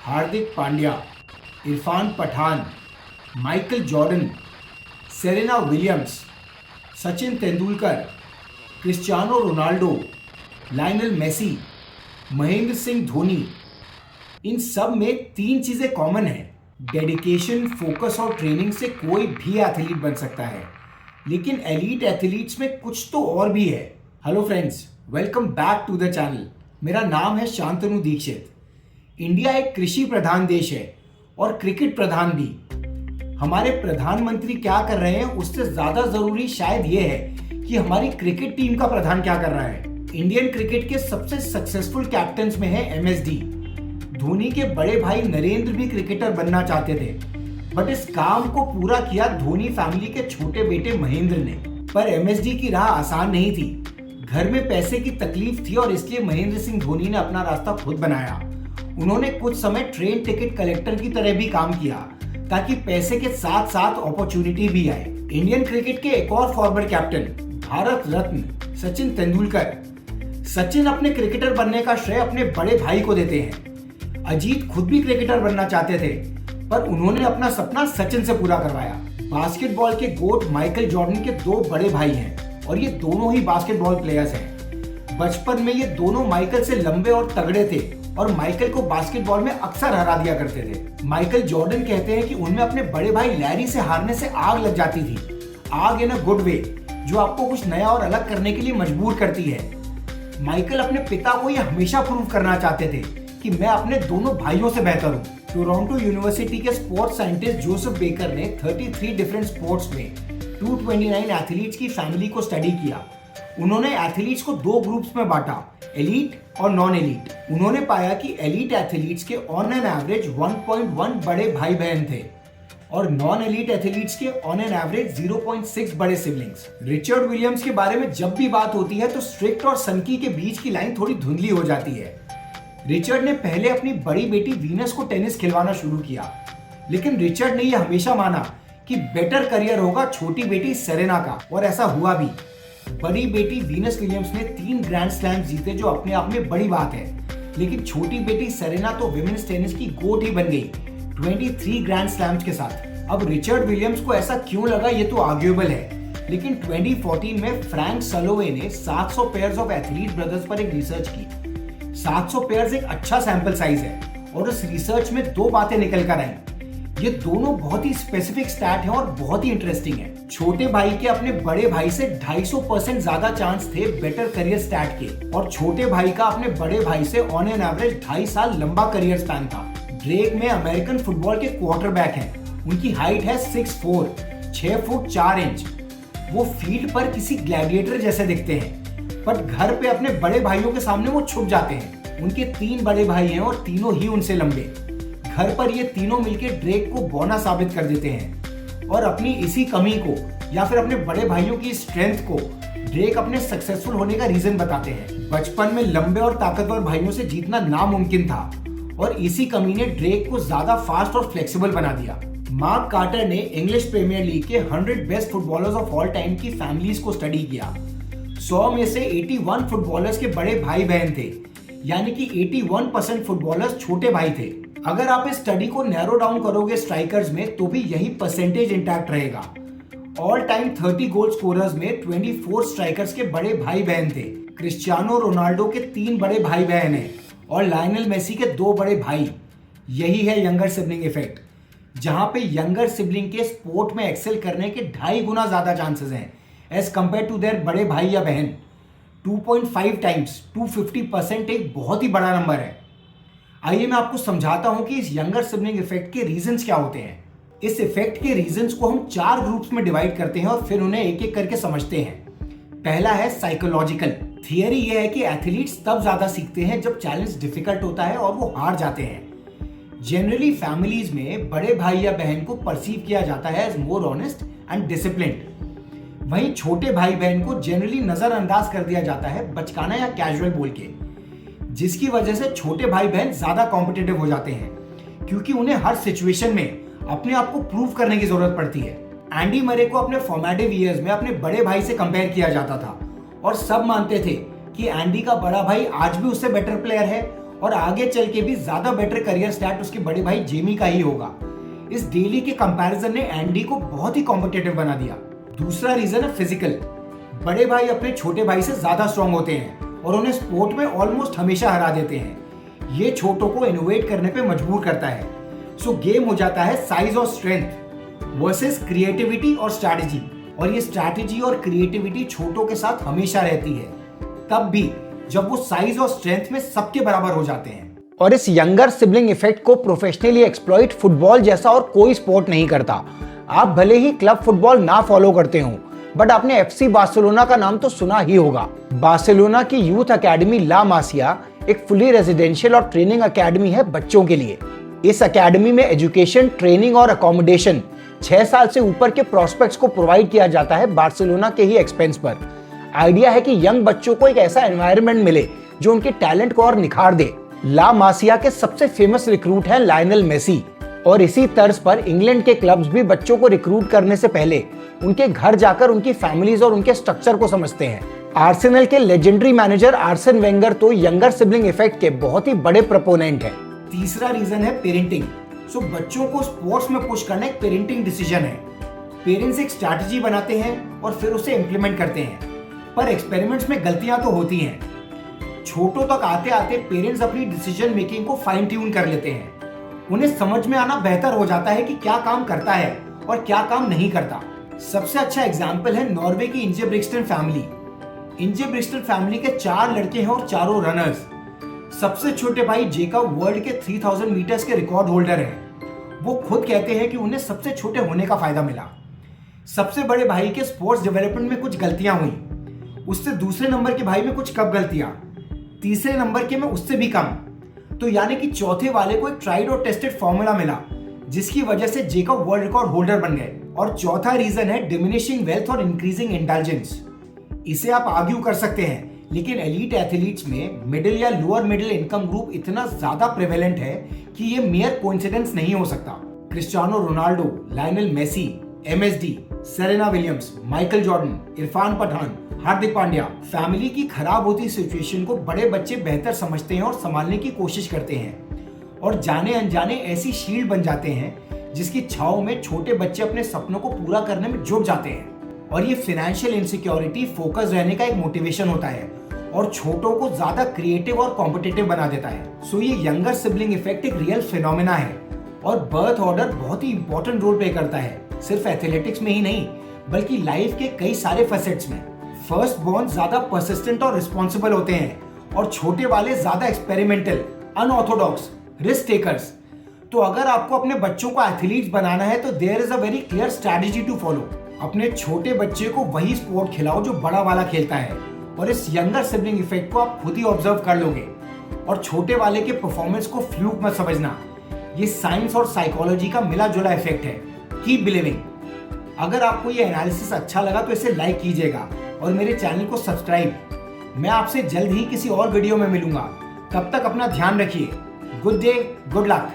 हार्दिक Pandya, Irfan Pathan, Michael Jordan, Serena Williams, Sachin Tendulkar, Cristiano Ronaldo, Lionel Messi, Mahendra Singh Dhoni, इन सब में तीन चीजें कॉमन है। डेडिकेशन, फोकस और ट्रेनिंग से कोई भी एथलीट बन सकता है, लेकिन एलीट एथलीट्स में कुछ तो और भी है। Hello friends, welcome back to the channel. मेरा नाम है शांतनु दीक्षित। इंडिया एक कृषि प्रधान देश है और क्रिकेट प्रधान भी। हमारे प्रधानमंत्री क्या कर रहे हैं उससे ज्यादा जरूरी शायद ये है कि हमारी क्रिकेट टीम का प्रधान क्या कर रहा है। इंडियन क्रिकेट के सबसे सक्सेसफुल कैप्टन्स में है एमएसडी। धोनी के बड़े भाई नरेंद्र भी क्रिकेटर बनना चाहते थे, बट इस काम को पूरा किया धोनी फैमिली के छोटे बेटे महेंद्र ने। पर एमएसडी की राह आसान नहीं थी। घर में पैसे की तकलीफ थी और इसलिए महेंद्र सिंह धोनी ने अपना रास्ता खुद बनाया। उन्होंने कुछ समय ट्रेन टिकट कलेक्टर की तरह भी काम किया ताकि पैसे के साथ साथ अपॉर्चुनिटी भी आए। इंडियन क्रिकेट के एक और फॉरवर्ड कैप्टन, भारत रत्न सचिन तेंदुलकर। सचिन अपने क्रिकेटर बनने का श्रेय अपने बड़े भाई को देते हैं। अजीत खुद भी क्रिकेटर बनना चाहते थे, पर उन्होंने अपना सपना सचिन से पूरा करवाया। बास्केटबॉल के गोट माइकल जॉर्डन के दो बड़े भाई हैं और ये दोनों ही बास्केटबॉल प्लेयर्स हैं। बचपन में ये दोनों माइकल से लंबे और तगड़े थे और माइकल को बास्केटबॉल में अक्सर हरा दिया करते थे। माइकल जॉर्डन कहते हैं कि उनमें अपने बड़े भाई लैरी से हारने से आग लग जाती थी। आग इन अ गुड वे, जो आपको कुछ नया और अलग करने के लिए मजबूर करती है। माइकल अपने पिता को यह हमेशा प्रूव करना चाहते थे कि मैं अपने दोनों भाइयों से बेहतर हूँ। टोरंटो यूनिवर्सिटी के स्पोर्ट्स साइंटिस्ट जोसेफ बेकर ने 33 डिफरेंट स्पोर्ट्स में 229 एथलीट्स की फैमिली को स्टडी किया। उन्होंने एथलीट्स को दो ग्रुप्स में बांटा, एलीट और नॉन एलीट। उन्होंने पाया कि एलीट एथलीट्स के ऑन एन एवरेज 1.1 बड़े भाई बहन थे और नॉन एलीट एथलीट्स के ऑन एन एवरेज 0.6 बड़े सिबलिंग्स। रिचर्ड विलियम्स के बारे में जब भी बात होती है तो स्ट्रिक्ट और सनकी के बीच की लाइन थोड़ी धुंधली हो जाती है। रिचर्ड ने पहले अपनी बड़ी बेटी वीनस को टेनिस खिलवाना शुरू किया, लेकिन रिचर्ड ने यह हमेशा माना कि बेटर करियर होगा छोटी बेटी सेरेना का, और ऐसा हुआ भी। बड़ी बेटी वीनस विलियम्स ने 3 ग्रैंड स्लैम जीते, जो अपने आप में बड़ी बात है, लेकिन छोटी बेटी सेरेना तो विमेन्स टेनिस की गोट ही बन गई 23 ग्रैंड स्लैम्स के साथ। अब रिचर्ड विलियम्स को ऐसा क्यों लगा ये तो आर्ग्यूएबल है, लेकिन 2014 में फ्रैंक सलोवे ने 700 पेयर्स ऑफ एथलीट ब्रदर्स पर एक रिसर्च की। 700 पेयर्स एक अच्छा सैंपल साइज है और उस रिसर्च में दो बातें निकल कर आई। ये दोनों बहुत ही स्पेसिफिक स्टैट हैं और बहुत ही इंटरेस्टिंग है। छोटे भाई के अपने बड़े भाई से 250% ज्यादा चांस थे बेटर करियर स्टैट के, और छोटे भाई का अपने बड़े भाई से ऑन एन एवरेज 2.5 साल लंबा करियर स्पैन था। ड्रेक में अमेरिकन फुटबॉल के क्वार्टरबैक हैं। उनकी हाइट है 6'4", 6 फुट 4 इंच। वो फील्ड पर किसी ग्लैडिएटर जैसे दिखते हैं, पर घर पे अपने बड़े भाइयों के सामने वो छुप जाते हैं। उनके 3 बड़े भाई हैं और तीनों ही उनसे लंबे। घर पर ये तीनों मिलकर ड्रेक को बौना साबित कर देते हैं और अपनी इसी कमी को या फिर अपने बड़े भाइयों की स्ट्रेंथ को ड्रेक अपने सक्सेसफुल होने का रीजन बताते हैं। बचपन में लंबे और ताकतवर भाइयों से जीतना नामुमकिन था और इसी कमी ने ड्रेक को ज्यादा फास्ट और फ्लेक्सिबल बना दिया। मार्क कार्टर ने इंग्लिश प्रीमियर लीग के 100 best footballers of all time की फैमिलीज को स्टडी किया। 100 में से 81 फुटबॉलर्स के बड़े भाई बहन थे, यानी कि 81% फुटबॉलर्स छोटे भाई थे। अगर आप इस स्टडी को नैरो डाउन करोगे स्ट्राइकर्स में तो भी यही परसेंटेज इंटैक्ट रहेगा। ऑल टाइम 30 गोल स्कोरर्स में 24 स्ट्राइकर्स के बड़े भाई बहन थे। क्रिस्टियानो रोनाल्डो के 3 बड़े भाई बहन हैं और लायनल मेसी के 2 बड़े भाई। यही है यंगर सिबलिंग इफेक्ट, जहां पे यंगर सिबलिंग के स्पोर्ट में एक्सेल करने के 2.5 गुना ज्यादा चांसेस हैं एज कंपेयर टू देयर बड़े भाई या बहन। 2.5 टाइम्स 250% एक बहुत ही बड़ा नंबर है। आइए मैं आपको समझाता हूं कि इस यंगर सिबलिंग इफेक्ट के रीजंस क्या होते हैं। इस इफेक्ट के रीजंस को हम 4 ग्रुप्स में डिवाइड करते हैं और फिर उन्हें एक एक करके समझते हैं। पहला है साइकोलॉजिकल। थियरी यह है कि एथलीट्स तब ज्यादा सीखते हैं जब चैलेंज डिफिकल्ट होता है और वो हार जाते हैं। जनरली फैमिलीज में बड़े भाई या बहन को परसीव किया जाता है as more honest and disciplined. वहीं छोटे भाई बहन को जनरली नजरअंदाज कर दिया जाता है बचकाना या कैजुअल बोल के, जिसकी वजह से छोटे भाई बहन ज्यादा कॉम्पिटिटिव हो जाते हैं क्योंकि उन्हें हर सिचुएशन में अपने आप को प्रूव करने की जरूरत पड़ती है। एंडी मरे को अपने फॉर्मेटिव ईयर्स में अपने बड़े भाई से कंपेयर किया जाता था और सब मानते थे कि एंडी का बड़ा भाई आज भी उससे बेटर प्लेयर है और आगे चल के भी ज्यादा बेटर करियर स्टार्ट उसके बड़े भाई जेमी का ही होगा। इस डेली के कंपैरिजन ने एंडी को बहुत ही कॉम्पिटिटिव बना दिया। दूसरा रीजन है फिजिकल। बड़े भाई अपने छोटे भाई से ज्यादा स्ट्रॉन्ग होते हैं और उन्हें स्पोर्ट में ऑलमोस्ट हमेशा हरा देते हैं। ये छोटों को इनोवेट करने पे मजबूर करता है। सो गेम हो जाता है साइज और स्ट्रेंथ वर्सेस क्रिएटिविटी और स्ट्रैटेजी, और ये स्ट्रैटेजी और क्रिएटिविटी छोटों के साथ हमेशा रहती है, तब भी जब वो साइज और स्ट्रेंथ में सबके बराबर हो जाते हैं। और इस यंगर सिबलिंग इफेक्ट को प्रोफेशनली एक्सप्लॉइट फुटबॉल जैसा और कोई स्पोर्ट नहीं करता। आप भले ही क्लब फुटबॉल ना फॉलो करते हो, बट आपने एफसी बार्सिलोना का नाम तो सुना ही होगा। बार्सिलोना की यूथ अकेडमी ला मासिया एक फुली रेजिडेंशियल और ट्रेनिंग अकेडमी है बच्चों के लिए। इस अकेडमी में एजुकेशन, ट्रेनिंग और अकोमोडेशन 6 साल से ऊपर के प्रोस्पेक्ट्स को प्रोवाइड किया जाता है बार्सिलोना के ही एक्सपेंस पर। आइडिया है कि यंग बच्चों को एक ऐसा एनवायरनमेंट मिले जो उनके टैलेंट को और निखार दे। ला मासिया के सबसे फेमस रिक्रूट हैं लायनल मेसी, और इसी तर्ज पर इंग्लैंड के क्लब्स भी बच्चों को रिक्रूट करने से पहले उनके घर जाकर उनकी फैमिलीज और उनके स्ट्रक्चर को समझते हैं। आर्सेनल के लेजेंडरी मैनेजर आर्सेन वेंगर तो यंगर सिबलिंग इफेक्ट के बहुत ही बड़े प्रोपोनेंट हैं। तीसरा रीजन है पेरेंटिंग। सो बच्चों को स्पोर्ट्स में पुश करना एक पेरेंटिंग डिसीजन है। पेरेंट्स एक स्ट्रैटेजी बनाते हैं और फिर उसे इम्प्लीमेंट करते हैं, पर एक्सपेरिमेंट्स में गलतियां तो होती हैं। छोटों तक आते आते पेरेंट्स अपनी डिसीजन मेकिंग को फाइन ट्यून कर लेते हैं। उन्हें समझ में आना बेहतर हो जाता है कि क्या काम करता है और क्या काम नहीं करता। सबसे अच्छा एग्जाम्पल है नॉर्वे की इंजेब्रिक्सटन फैमिली। इंजेब्रिक्सटन फैमिली के 4 लड़के हैं और चारों रनर्स। सबसे छोटे भाई जेकब वर्ल्ड के 3000 मीटर्स के रिकॉर्ड होल्डर हैं। वो खुद कहते हैं कि उन्हें सबसे छोटे होने का फायदा मिला। सबसे बड़े भाई के स्पोर्ट्स डेवलपमेंट में कुछ गलतियां हुई, उससे दूसरे नंबर के भाई में कुछ कम गलतियां, तीसरे नंबर के में उससे भी कम। तो यानी कि चौथे वाले को एक ट्राइड और टेस्टेड फॉर्मूला मिला, जिसकी वजह से जेकब वर्ल्ड रिकॉर्ड होल्डर बन गए। और चौथा रीजन है डिमिनिशिंग वेल्थ और इंक्रीजिंग इंटेलिजेंस। इसे आप आर्ग्यू कर सकते हैं, लेकिन एलीट एथलीट्स में मिडिल या लोअर मिडिल इनकम ग्रुप इतना ज्यादा प्रेवेलेंट है कि ये मेयर कोइंसिडेंस नहीं हो सकता। Cristiano Ronaldo, Lionel Messi, MSD, Serena Williams, Michael Jordan, Irfan Pathan, Hardik Pandya, family की खराब होती सिचुएशन को बड़े बच्चे बेहतर समझते हैं और संभालने की कोशिश करते हैं, और जाने अनजाने ऐसी शील्ड बन जाते हैं जिसकी छाव में छोटे बच्चे अपने सपनों को पूरा करने में जुट जाते हैं। और ये फाइनेंशियल इनसिक्योरिटी फोकस रहने का एक मोटिवेशन होता है और छोटों को ज्यादा क्रिएटिव और कॉम्पिटिटिव बना देता है। सो ये यंगर सिबलिंग इफेक्ट एक रियल फिनोमेना है और बर्थ ऑर्डर बहुत ही इंपॉर्टेंट रोल प्ले करता है, सिर्फ एथलेटिक्स में ही नहीं बल्कि लाइफ के कई सारे फैसेट्स में। फर्स्ट बॉर्न ज्यादा परसिस्टेंट और रिस्पॉन्सिबल होते हैं और छोटे वाले ज्यादा एक्सपेरिमेंटल, अनऑर्थोडॉक्स, रिस्क टेकर्स। तो अगर आपको अपने बच्चों को एथलीट्स बनाना है तो there is a very clear strategy to follow. अपने छोटे बच्चे को वही स्पोर्ट खिलाओ जो बड़ा वाला खेलता है, और इस यंगर सिबलिंग इफेक्ट को आप खुद ही ऑब्जर्व कर लोगे। और छोटे वाले के परफॉर्मेंस को फ्लूक मत समझना, ये साइंस और साइकोलॉजी का मिला जुला इफेक्ट है। Keep believing. अगर आपको ये एनालिसिस अच्छा लगा तो इसे लाइक कीजिएगा और मेरे चैनल को सब्सक्राइब। मैं आपसे जल्द ही किसी और वीडियो में मिलूंगा। तब तक अपना ध्यान रखिए। Good day, good luck.